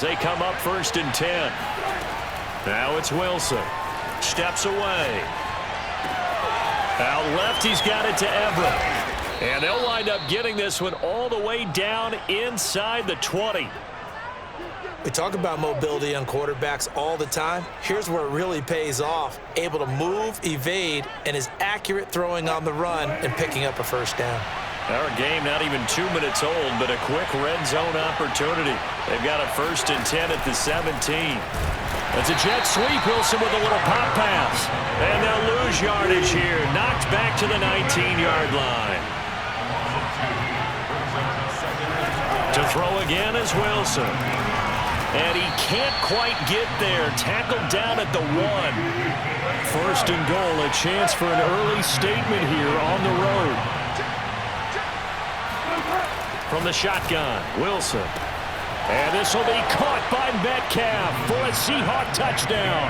They come up 1st and 10. Now it's Wilson. Steps away. Out left, he's got it to Everett. And they'll wind up getting this one all the way down inside the 20. We talk about mobility on quarterbacks all the time. Here's where it really pays off. Able to move, evade, and is accurate throwing on the run and picking up a first down. Our game not even 2 minutes old, but a quick red zone opportunity. They've got a 1st and 10 at the 17. That's a jet sweep. Wilson with a little pop pass. And they'll lose yardage here. Knocked back to the 19-yard line. To throw again is Wilson. And he can't quite get there. Tackled down at the 1. 1st and goal. A chance for an early statement here on the road. From the shotgun, Wilson. And this will be caught by Metcalf for a Seahawk touchdown.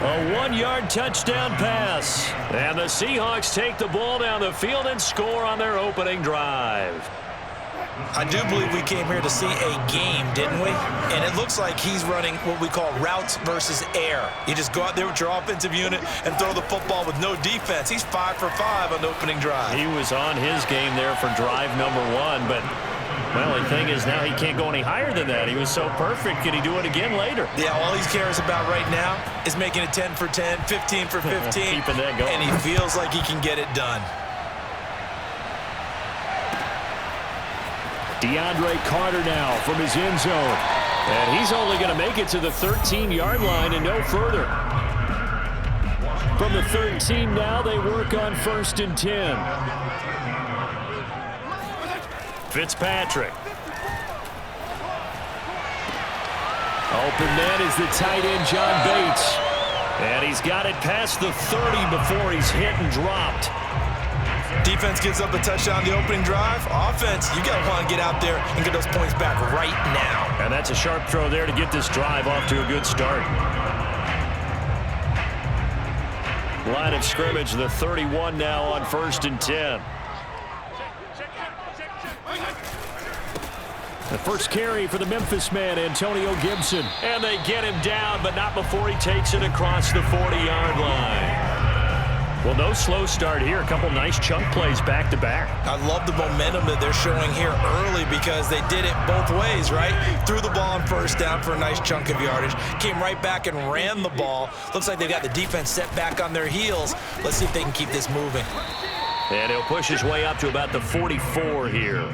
A 1-yard touchdown pass. And the Seahawks take the ball down the field and score on their opening drive. I do believe we came here to see a game, didn't we? And it looks like he's running what we call routes versus air. You just go out there with your offensive unit and throw the football with no defense. He's 5 for 5 on the opening drive. He was on his game there for drive number 1, but, well, the thing is now he can't go any higher than that. He was so perfect. Can he do it again later? Yeah, all he cares about right now is making it 10 for 10, 15 for 15. Keeping that going. And he feels like he can get it done. DeAndre Carter now from his end zone. And he's only going to make it to the 13-yard line and no further. From the 13 now, they work on 1st and 10. Fitzpatrick. Open man is the tight end, John Bates. And he's got it past the 30 before he's hit and dropped. Defense gives up a touchdown the opening drive. Offense, you got to want to get out there and get those points back right now. And that's a sharp throw there to get this drive off to a good start. Line of scrimmage, the 31 now on 1st and 10. The first carry for the Memphis man, Antonio Gibson. And they get him down, but not before he takes it across the 40-yard line. Well, no slow start here. A couple nice chunk plays back-to-back. I love the momentum that they're showing here early because they did it both ways, right? Threw the ball on 1st down for a nice chunk of yardage. Came right back and ran the ball. Looks like they've got the defense set back on their heels. Let's see if they can keep this moving. And he'll push his way up to about the 44 here.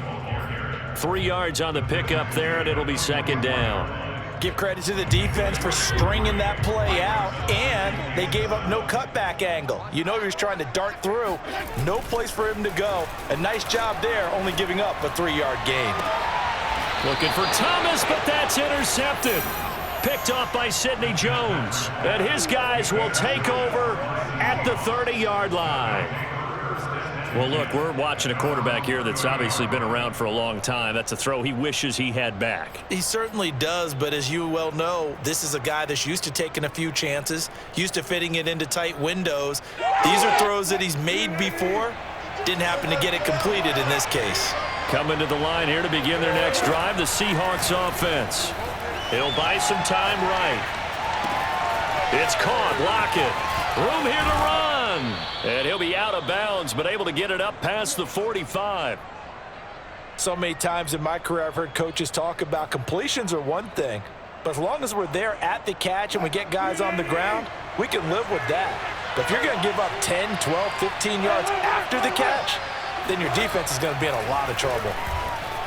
3 yards on the pickup there, and it'll be 2nd down. Give credit to the defense for stringing that play out, and they gave up no cutback angle. You know he was trying to dart through. No place for him to go. A nice job there, only giving up a 3-yard gain. Looking for Thomas, but that's intercepted. Picked off by Sidney Jones. And his guys will take over at the 30-yard line. Well, look, we're watching a quarterback here that's obviously been around for a long time. That's a throw he wishes he had back. He certainly does, but as you well know, this is a guy that's used to taking a few chances, used to fitting it into tight windows. These are throws that he's made before. Didn't happen to get it completed in this case. Coming to the line here to begin their next drive, the Seahawks offense. He'll buy some time right. It's caught. Lockett. Room here to run. And he'll be out of bounds, but able to get it up past the 45. So many times in my career I've heard coaches talk about completions are one thing, but as long as we're there at the catch and we get guys on the ground, we can live with that. But if you're going to give up 10, 12, 15 yards after the catch, then your defense is going to be in a lot of trouble.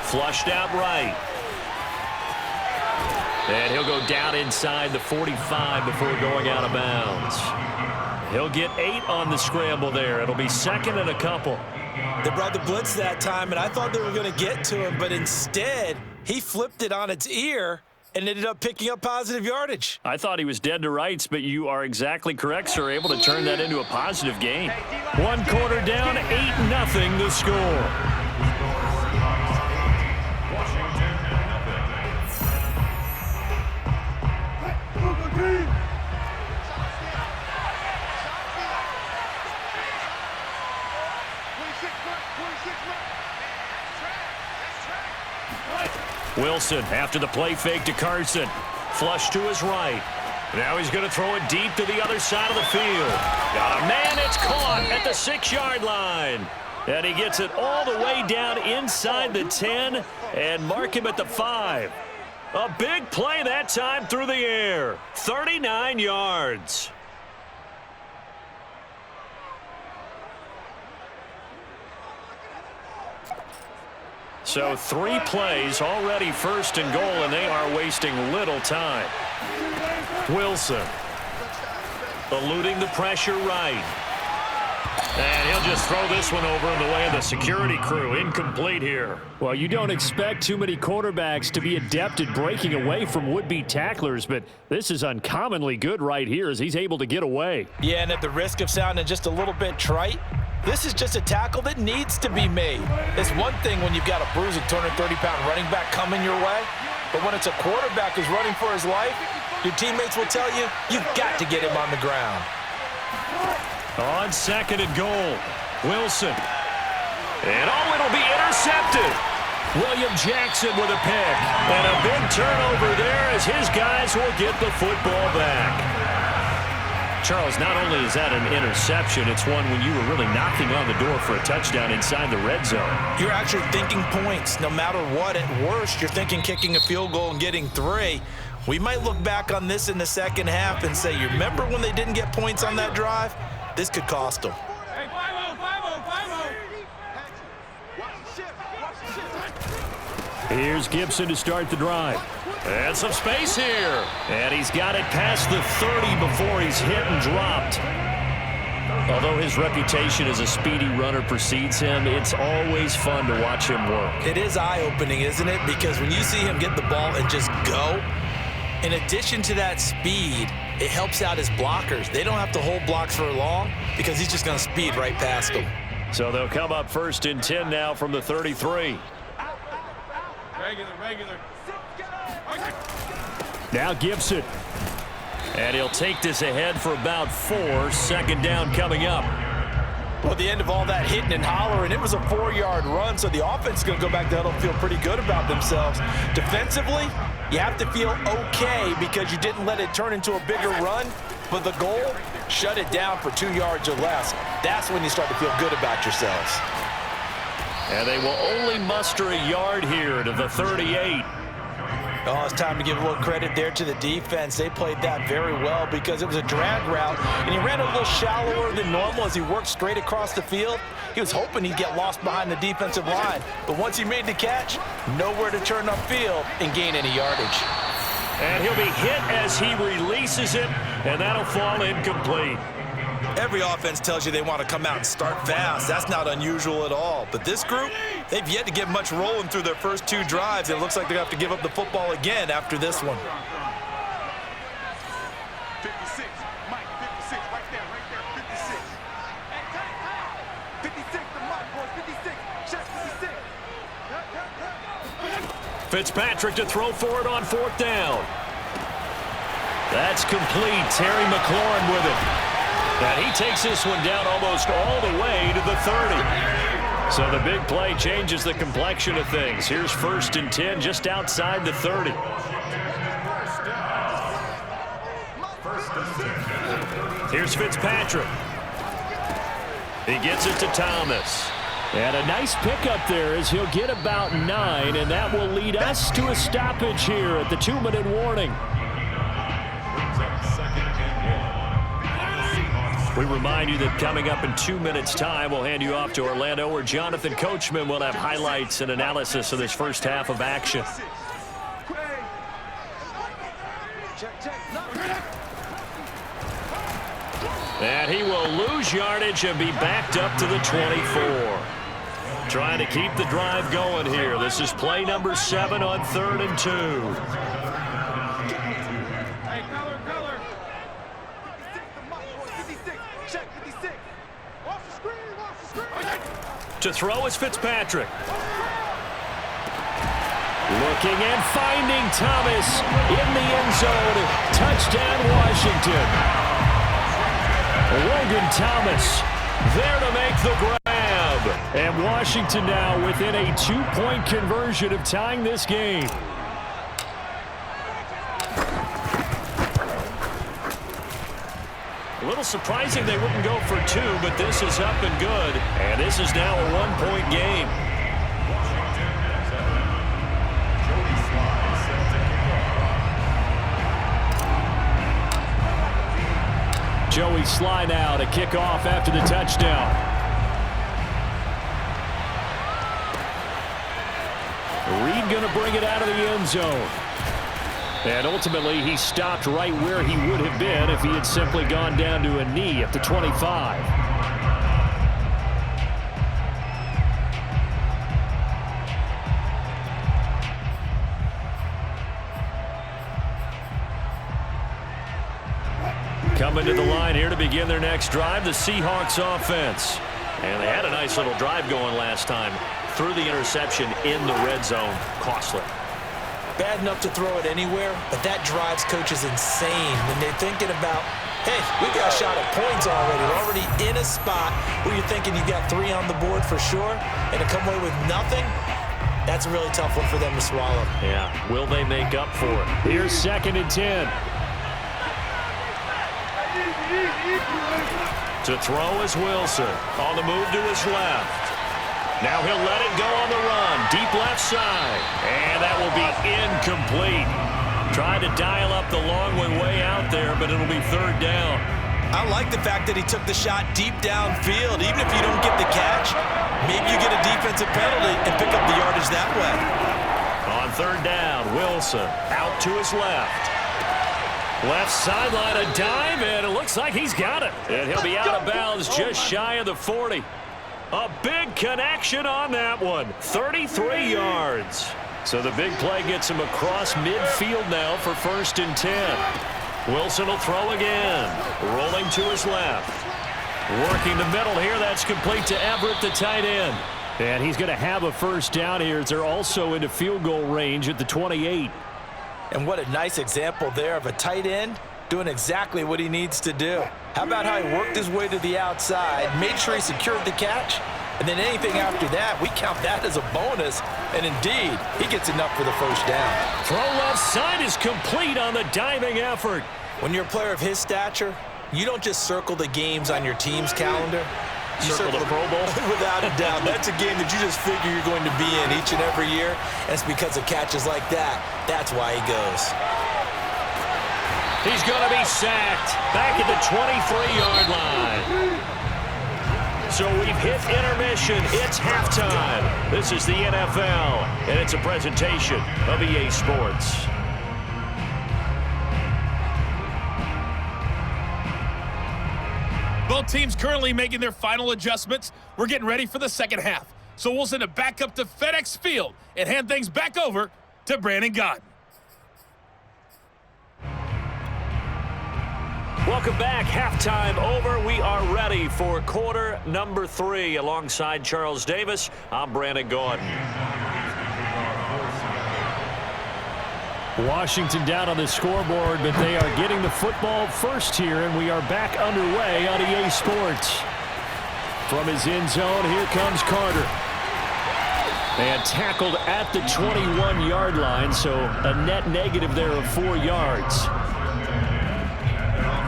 Flushed out right. And he'll go down inside the 45 before going out of bounds. He'll get 8 on the scramble there. It'll be 2nd and a couple. They brought the blitz that time, and I thought they were going to get to him, but instead, he flipped it on its ear and ended up picking up positive yardage. I thought he was dead to rights, but you are exactly correct, sir. Able to turn that into a positive gain. 1 quarter down, 8-0 the score. Wilson after the play fake to Carson. Flush to his right. Now he's going to throw it deep to the other side of the field. Got a man, it's caught at the 6-yard line. And he gets it all the way down inside the 10 and mark him at the 5. A big play that time through the air. 39 yards. So 3 plays already first and goal, and they are wasting little time. Wilson eluding the pressure right. And he'll just throw this one over in the way of the security crew. Incomplete here. Well, you don't expect too many quarterbacks to be adept at breaking away from would-be tacklers, but this is uncommonly good right here as he's able to get away. Yeah, and at the risk of sounding just a little bit trite, this is just a tackle that needs to be made. It's one thing when you've got a bruising 230-pound running back coming your way, but when it's a quarterback who's running for his life, your teammates will tell you, you've got to get him on the ground. On 2nd and goal, Wilson. And it'll be intercepted. William Jackson with a pick. And a big turnover there as his guys will get the football back. Charles, not only is that an interception, it's one when you were really knocking on the door for a touchdown inside the red zone. You're actually thinking points. No matter what, at worst, you're thinking kicking a field goal and getting 3. We might look back on this in the second half and say, you remember when they didn't get points on that drive? This could cost them. Here's Gibson to start the drive. And some space here. And he's got it past the 30 before he's hit and dropped. Although his reputation as a speedy runner precedes him, it's always fun to watch him work. It is eye-opening, isn't it? Because when you see him get the ball and just go, in addition to that speed, it helps out his blockers. They don't have to hold blocks for long because he's just going to speed right past them. So they'll come up 1st and 10 now from the 33. Regular. Now Gibson. And he'll take this ahead for about 4. 2nd down coming up. Well, at the end of all that hitting and hollering, it was a 4-yard run, so the offense is going to go back to huddle and feel pretty good about themselves. Defensively, you have to feel okay because you didn't let it turn into a bigger run, but the goal, shut it down for 2 yards or less. That's when you start to feel good about yourselves. And they will only muster a yard here to the 38. Oh, it's time to give a little credit there to the defense. They played that very well because it was a drag route, and he ran a little shallower than normal as he worked straight across the field. He was hoping he'd get lost behind the defensive line, but once he made the catch, nowhere to turn upfield and gain any yardage. And he'll be hit as he releases it, and that'll fall incomplete. Every offense tells you they want to come out and start fast. That's not unusual at all. But this group, they've yet to get much rolling through their first 2 drives. And it looks like they're going to have to give up the football again after this one. 56, Mike, 56, right there, 56. 56, the Mike, boys, 56, check 56. Fitzpatrick to throw for it on 4th down. That's complete. Terry McLaurin with it. And he takes this one down almost all the way to the 30. So the big play changes the complexion of things. Here's 1st and 10 just outside the 30. Here's Fitzpatrick. He gets it to Thomas. And a nice pickup there as he'll get about 9, and that will lead us to a stoppage here at the 2-minute warning. We remind you that coming up in 2 minutes' time, we'll hand you off to Orlando, where Jonathan Coachman will have highlights and analysis of this first half of action. And he will lose yardage and be backed up to the 24. Trying to keep the drive going here. This is play number 7 on 3rd and 2. To throw is Fitzpatrick. Looking and finding Thomas in the end zone. Touchdown, Washington. Logan Thomas there to make the grab. And Washington now within a 2-point conversion of tying this game. A little surprising they wouldn't go for two, but this is up and good. And this is now a one-point game. Joey Sly now to kick off after the touchdown. Reed going to bring it out of the end zone. And ultimately, he stopped right where he would have been if he had simply gone down to a knee at the 25. Coming to the line here to begin their next drive, the Seahawks offense. And they had a nice little drive going last time. Threw the interception in the red zone. Costly. Bad enough to throw it anywhere, but that drives coaches insane when they're thinking about, hey, we got a shot at points already. We're already in a spot where you're thinking you got 3 on the board for sure, and to come away with nothing, that's a really tough one for them to swallow. Yeah, will they make up for it? Here's 2nd and 10. To throw is Wilson. On the move to his left. Now he'll let it go on the run. Deep left side. And that will be incomplete. Tried to dial up the long one way out there, but it'll be 3rd down. I like the fact that he took the shot deep downfield. Even if you don't get the catch, maybe you get a defensive penalty and pick up the yardage that way. On 3rd down, Wilson out to his left. Left sideline, a dive, and it looks like he's got it. And he'll be out of bounds just shy of the 40. A big connection on that one. 33 yards. So the big play gets him across midfield now for 1st and 10. Wilson will throw again. Rolling to his left. Working the middle here. That's complete to Everett, the tight end. And he's going to have a 1st down here as they're also into field goal range at the 28. And what a nice example there of a tight end doing exactly what he needs to do. How about how he worked his way to the outside, made sure he secured the catch, and then anything after that, we count that as a bonus. And indeed, he gets enough for the 1st down. Throw left side is complete on the diving effort. When you're a player of his stature, you don't just circle the games on your team's calendar. You Circle the Pro Bowl? Without a doubt. That's a game that you just figure you're going to be in each and every year. And it's because of catches like that. That's why he goes. He's going to be sacked back at the 23-yard line. So we've hit intermission. It's halftime. This is the NFL, and it's a presentation of EA Sports. Both teams currently making their final adjustments. We're getting ready for the 2nd half. So we'll send it back up to FedEx Field and hand things back over to Brandon Gaudin. Welcome back. Halftime over. We are ready for quarter number 3. Alongside Charles Davis, I'm Brandon Gaudin. Washington down on the scoreboard, but they are getting the football first here, and we are back underway on EA Sports. From his end zone, here comes Carter. And tackled at the 21-yard line, so a net negative there of 4 yards.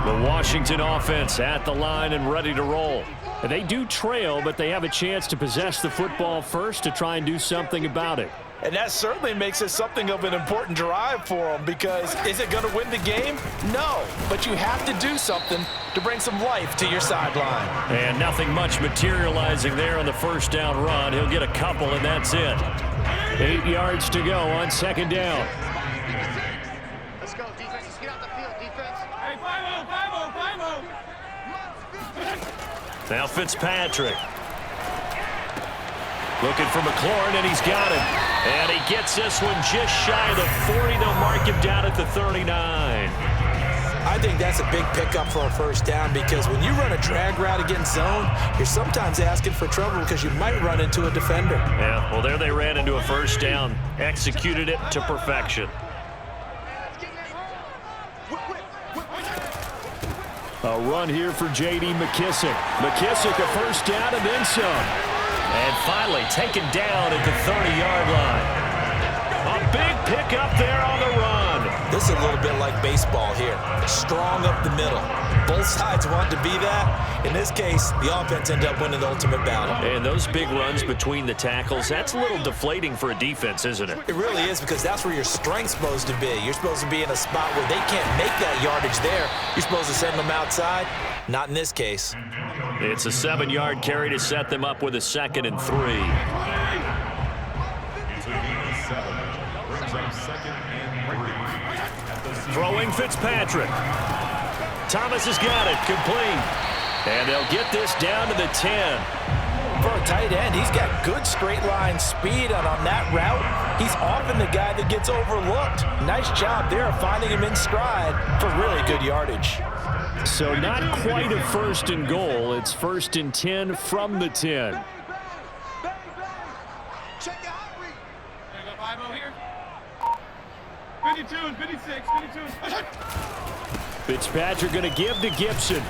The Washington offense at the line and ready to roll. And they do trail, but they have a chance to possess the football first to try and do something about it. And that certainly makes it something of an important drive for them, because is it going to win the game? No, but you have to do something to bring some life to your sideline. And nothing much materializing there on the 1st down run. He'll get a couple, and that's it. 8 yards to go on 2nd down. Let's go, defense. Let's get out the field, defense. Hey, 5-0, 5-0, 5-0. Now Fitzpatrick. Looking for McLaurin, and he's got him. And he gets this one just shy of the 40. They'll mark him down at the 39. I think that's a big pickup for a 1st down, because when you run a drag route against zone, you're sometimes asking for trouble because you might run into a defender. Yeah, well, there they ran into a 1st down. Executed it to perfection. A run here for J.D. McKissick. McKissick a 1st down and then some. And finally taken down at the 30-yard line. A big pickup there on the run. This Looks a little bit like baseball here. Strong up the middle. Both sides want to be that. In this case, the offense ended up winning the ultimate battle. And those big runs between the tackles, that's a little deflating for a defense, isn't it? It really is, because that's where your strength's supposed to be. You're supposed to be in a spot where they can't make that yardage there. You're supposed to send them outside. Not in this case. It's a 7-yard carry to set them up with a 2nd and 3. Throwing Fitzpatrick. Thomas has got it, complete. And they'll get this down to the 10. For a tight end, he's got good straight line speed, and on that route, he's often the guy that gets overlooked. Nice job there of finding him in stride for really good yardage. So not quite a 1st and goal. It's 1st and 10 from the 10. Check out read. There you go, 5-0 here. 52 and 56, 52. Fitzpatrick going to give to Gibson.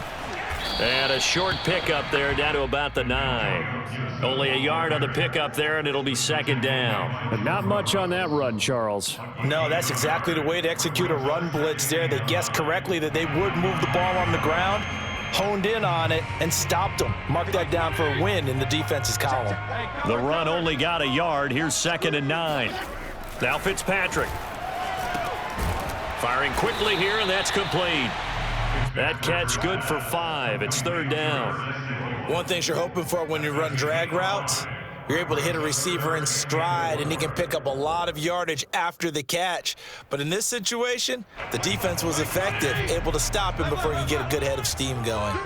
And a short pickup there down to about the 9. Only a yard on the pickup there, and it'll be 2nd down. But not much on that run, Charles. No, that's exactly the way to execute a run blitz there. They guessed correctly that they would move the ball on the ground, honed in on it, and stopped them. Mark that down for a win in the defense's column. The run only got a yard. Here's 2nd and 9. Now Fitzpatrick. Firing quickly here, and that's complete. That catch good for 5. It's 3rd down. One thing you're hoping for when you run drag routes, you're able to hit a receiver in stride, and he can pick up a lot of yardage after the catch. But in this situation, the defense was effective, able to stop him before he could get a good head of steam going.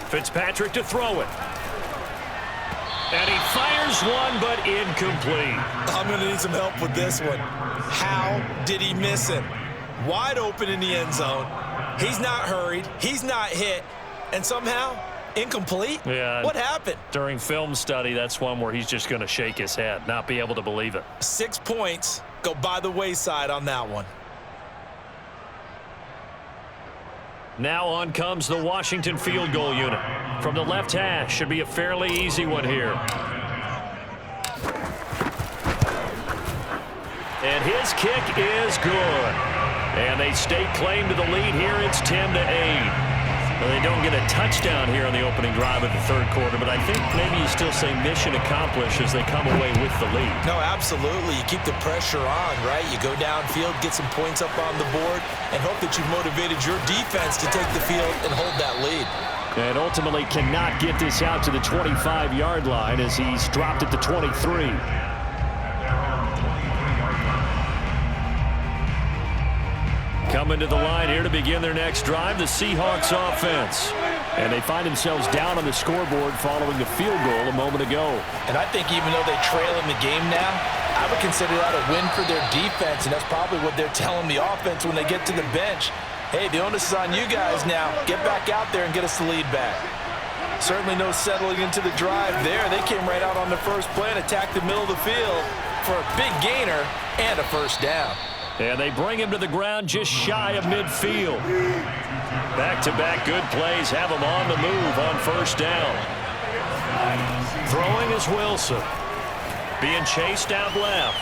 Fitzpatrick to throw it. And he fires one, but incomplete. I'm going to need some help with this one. How did he miss him? Wide open in the end zone. He's not hurried. He's not hit. And somehow, incomplete? Yeah. What happened? During film study, that's one where he's just going to shake his head, not be able to believe it. 6 points go by the wayside on that one. Now on comes the Washington field goal unit. From the left hash, should be a fairly easy one here. And his kick is good. And they stake claim to the lead here. It's 10-8. Well, they don't get a touchdown here on the opening drive of the 3rd quarter, but I think maybe you still say mission accomplished as they come away with the lead. No, absolutely. You keep the pressure on, right? You go downfield, get some points up on the board, and hope that you've motivated your defense to take the field and hold that lead. And ultimately cannot get this out to the 25-yard line as he's dropped at the 23. Coming to the line here to begin their next drive, the Seahawks offense. And they find themselves down on the scoreboard following the field goal a moment ago. And I think even though they trail in the game now, I would consider that a win for their defense, and that's probably what they're telling the offense when they get to the bench. Hey, the onus is on you guys now. Get back out there and get us the lead back. Certainly no settling into the drive there. They came right out on the first play and attacked the middle of the field for a big gainer and a 1st down. And they bring him to the ground just shy of midfield. Back-to-back good plays have him on the move on 1st down. Throwing is Wilson. Being chased out left.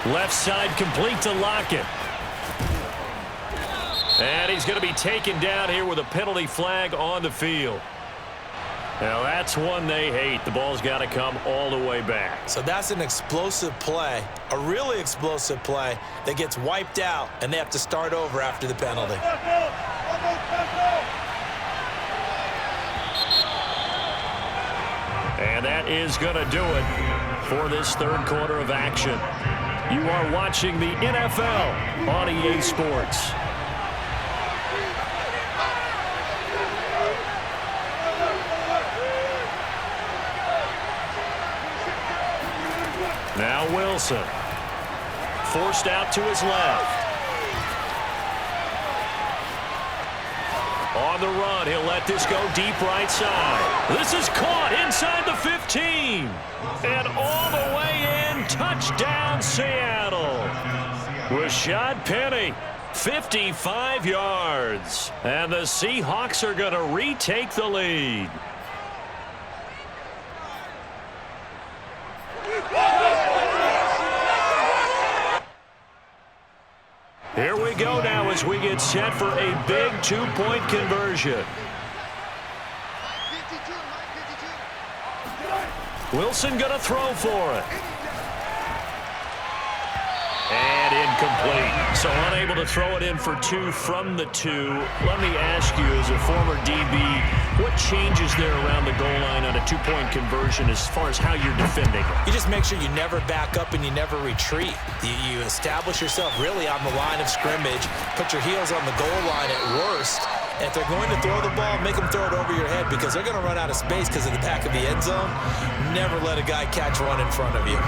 Left side complete to Lockett. And he's going to be taken down here with a penalty flag on the field. Now that's one they hate. The ball's got to come all the way back. So that's an explosive play, a really explosive play that gets wiped out, and they have to start over after the penalty. And that is going to do it for this 3rd quarter of action. You are watching the NFL on EA Sports. Now Wilson. Forced out to his left. On the run, he'll let this go deep right side. This is caught inside the 15. And all the way in, touchdown Seattle. Rashad Penny, 55 yards. And the Seahawks are going to retake the lead. go now as we get set for a big two-point conversion. Wilson going to throw for it. And incomplete. So unable to throw it in for two from the two. Let me ask you, as a former DB, what changes there around the goal line on a two-point conversion as far as how you're defending it? You just make sure you never back up and you never retreat. You establish yourself really on the line of scrimmage, put your heels on the goal line at worst. And if they're going to throw the ball, make them throw it over your head because they're going to run out of space because of the back of the end zone. Never let a guy catch one in front of you.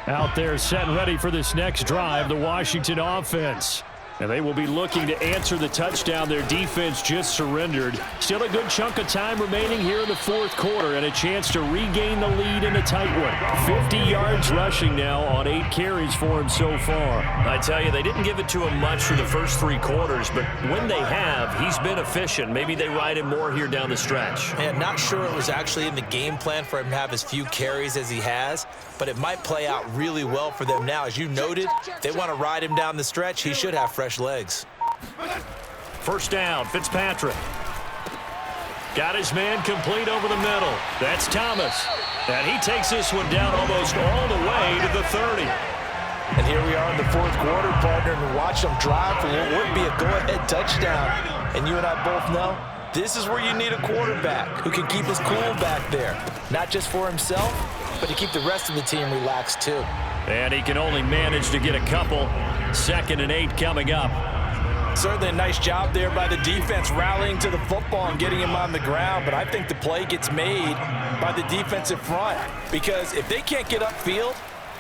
Out there set and ready for this next drive, the Washington offense. And they will be looking to answer the touchdown their defense just surrendered. Still a good chunk of time remaining here in the fourth quarter and a chance to regain the lead in a tight one. 50 yards rushing now on 8 carries for him so far. I tell you, they didn't give it to him much for the first 3 quarters, but when they have, he's been efficient. Maybe they ride him more here down the stretch. Man, not sure it was actually in the game plan for him to have as few carries as he has, but it might play out really well for them now. As you noted, if they want to ride him down the stretch, he should have fresh legs. First down, Fitzpatrick. Got his man complete over the middle. That's Thomas. And he takes this one down almost all the way to the 30. And here we are in the fourth quarter, partner, and watch them drive for what would be a go-ahead touchdown. And you and I both know this is where you need a quarterback who can keep his cool back there. Not just for himself, but to keep the rest of the team relaxed too. And he can only manage to get a couple. 2nd and 8 coming up. Certainly a nice job there by the defense rallying to the football and getting him on the ground, but I think the play gets made by the defensive front because if they can't get upfield,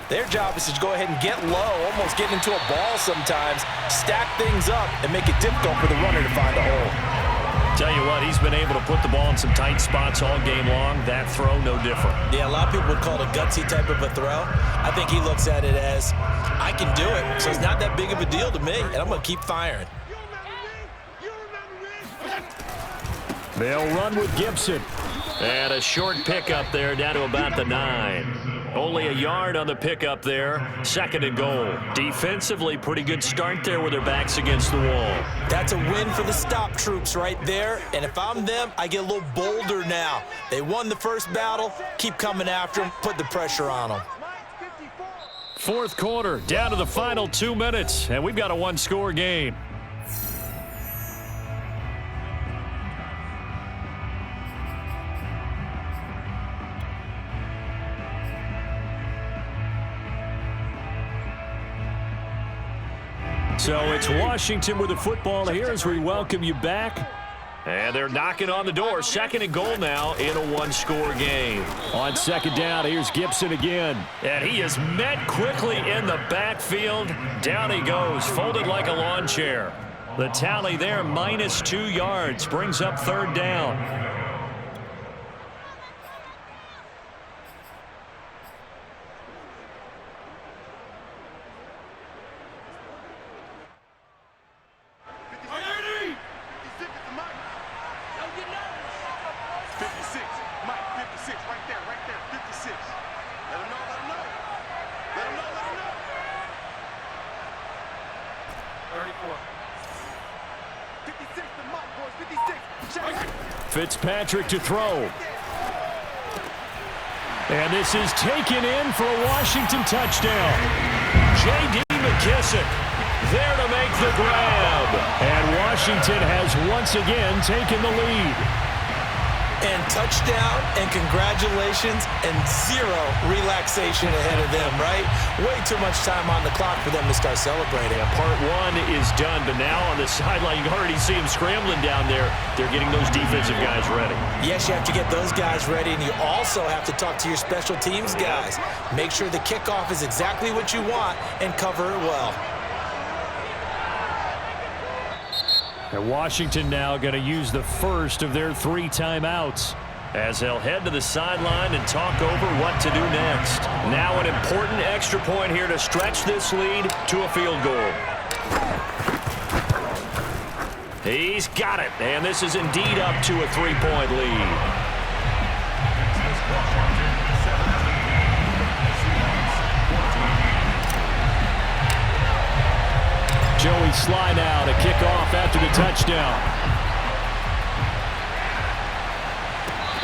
their job is to go ahead and get low, almost get into a ball sometimes, stack things up, and make it difficult for the runner to find a hole. Tell you what, he's been able to put the ball in some tight spots all game long. That throw, no different. Yeah, a lot of people would call it a gutsy type of a throw. I think he looks at it as, I can do it, so it's not that big of a deal to me, and I'm going to keep firing. They'll run with Gibson. And a short pickup there down to about the 9. Only a yard on the pickup there. 2nd and goal. Defensively, pretty good start there with their backs against the wall. That's a win for the stop troops right there. And if I'm them, I get a little bolder now. They won the first battle. Keep coming after them. Put the pressure on them. Fourth quarter, down to the final 2 minutes. And we've got a one-score game. So it's Washington with the football here as we welcome you back. And they're knocking on the door. 2nd and goal now in a one-score game. On 2nd down, here's Gibson again. And he is met quickly in the backfield. Down he goes, folded like a lawn chair. The tally there, -2 yards, brings up 3rd down. Fitzpatrick to throw. And this is taken in for a Washington touchdown. J.D. McKissick there to make the grab. And Washington has once again taken the lead. And touchdown and congratulations and 0 relaxation ahead of them, right? Way too much time on the clock for them to start celebrating. Yeah, part 1 is done, but now on the sideline, you can already see them scrambling down there. They're getting those defensive guys ready. Yes, you have to get those guys ready, and you also have to talk to your special teams guys. Make sure the kickoff is exactly what you want and cover it well. And Washington now going to use the first of their 3 timeouts as they'll head to the sideline and talk over what to do next. Now an important extra point here to stretch this lead to a field goal. He's got it, and this is indeed up to a 3-point lead. Joey Sly now to kick off after the touchdown.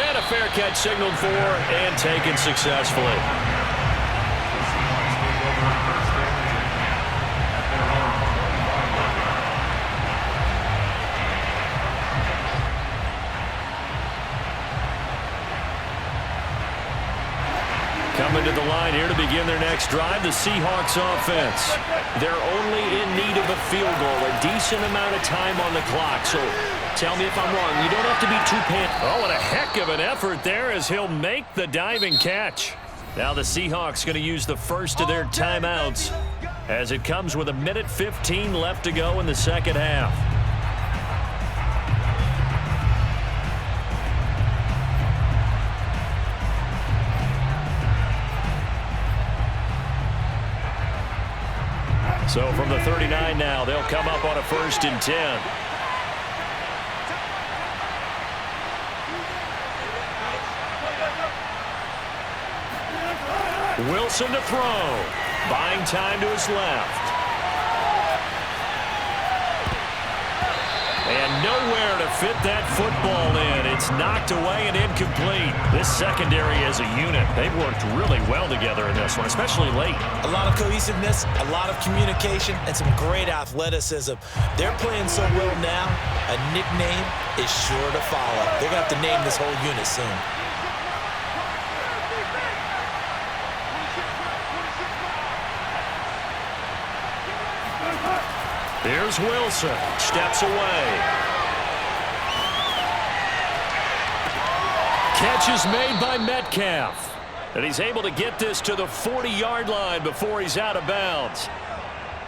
And a fair catch signaled for and taken successfully. Coming to the line here to begin their next drive, the Seahawks offense. They're only in need of a field goal, a decent amount of time on the clock. So tell me if I'm wrong. You don't have to be too Oh, what a heck of an effort there as he'll make the diving catch. Now the Seahawks going to use the first of their timeouts as it comes with 1:15 left to go in the second half. So from the 39 now, they'll come up on a 1st and 10. Wilson to throw. Buying time to his left. And nowhere to fit that football in. It's knocked away and incomplete. This secondary as a unit, they've worked really well together in this one, especially late. A lot of cohesiveness, a lot of communication, and some great athleticism. They're playing so well now, a nickname is sure to follow. They're going to have to name this whole unit soon. Here's Wilson. Steps away. Catch is made by Metcalf. And he's able to get this to the 40-yard line before he's out of bounds.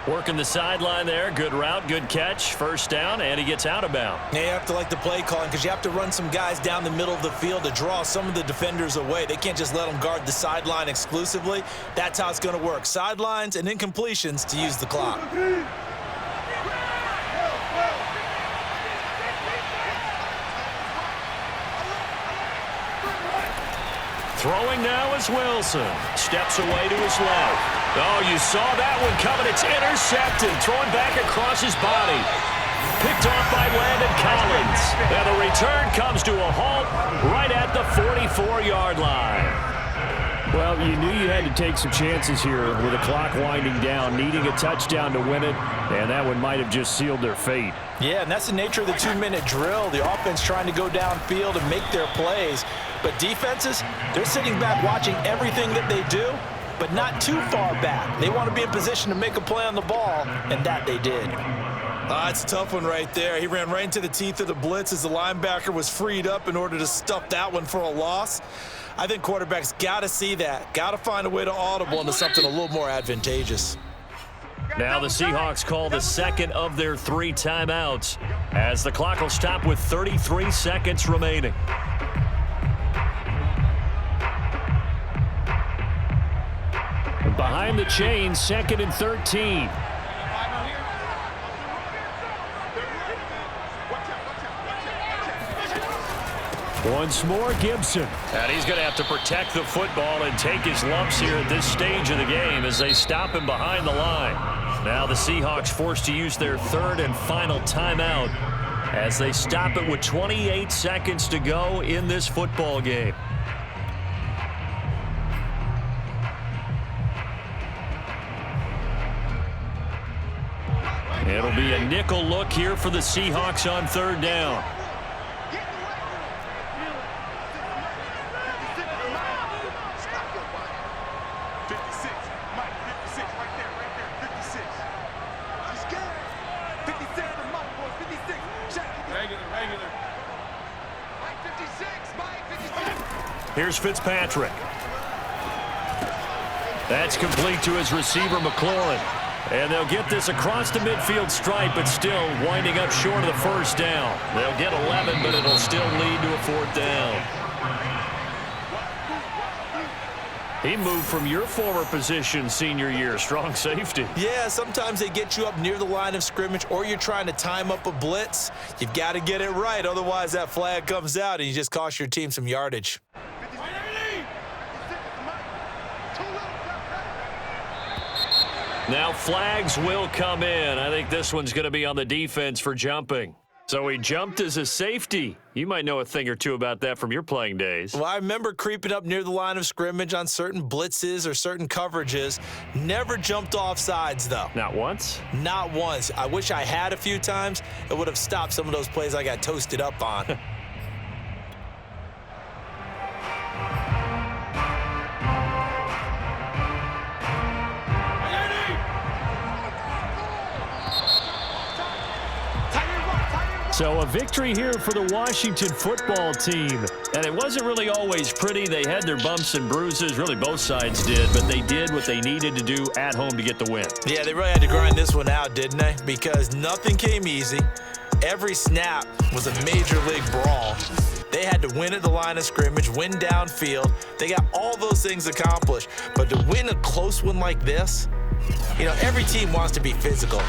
Working the sideline there. Good route, good catch. First down, and he gets out of bounds. Yeah, you have to like the play calling because you have to run some guys down the middle of the field to draw some of the defenders away. They can't just let them guard the sideline exclusively. That's how it's going to work. Sidelines and incompletions to use the clock. Throwing now is Wilson. Steps away to his left. Oh, you saw that one coming. It's intercepted. Throwing back across his body. Picked off by Landon Collins. And the return comes to a halt right at the 44-yard line. Well, you knew you had to take some chances here with the clock winding down, needing a touchdown to win it, and that one might have just sealed their fate. Yeah, and that's the nature of the 2-minute drill. The offense trying to go downfield and make their plays. But defenses, they're sitting back watching everything that they do, but not too far back. They want to be in position to make a play on the ball, and that they did. It's a tough one right there. He ran right into the teeth of the blitz as the linebacker was freed up in order to stuff that one for a loss. I think quarterbacks got to see that, got to find a way to audible into something a little more advantageous. Now the Seahawks call the second of their 3 timeouts as the clock will stop with 33 seconds remaining. Behind the chains, 2nd and 13. Once more, Gibson. And he's going to have to protect the football and take his lumps here at this stage of the game as they stop him behind the line. Now the Seahawks forced to use their 3rd and final timeout as they stop it with 28 seconds to go in this football game. It'll be a nickel look here for the Seahawks on 3rd down. Here's Fitzpatrick. That's complete to his receiver, McLaurin. And they'll get this across the midfield stripe, but still winding up short of the first down. They'll get 11, but it'll still lead to a 4th down. He moved from your former position senior year, strong safety. Yeah, sometimes they get you up near the line of scrimmage or you're trying to time up a blitz. You've got to get it right, otherwise that flag comes out and you just cost your team some yardage. Now flags will come in. I think this one's going to be on the defense for jumping. So he jumped as a safety. You might know a thing or two about that from your playing days. Well, I remember creeping up near the line of scrimmage on certain blitzes or certain coverages. Never jumped off sides, though. Not once? Not once. I wish I had a few times. It would have stopped some of those plays I got toasted up on. So a victory here for the Washington football team. And it wasn't really always pretty. They had their bumps and bruises. Really, both sides did. But they did what they needed to do at home to get the win. Yeah, they really had to grind this one out, didn't they? Because nothing came easy. Every snap was a major league brawl. They had to win at the line of scrimmage, win downfield. They got all those things accomplished. But to win a close one like this, you know, every team wants to be physical.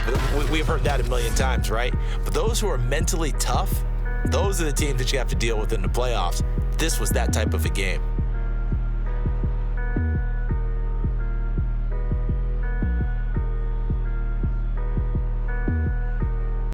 We've heard that a million times, right? But those who are mentally tough, those are the teams that you have to deal with in the playoffs. This was that type of a game.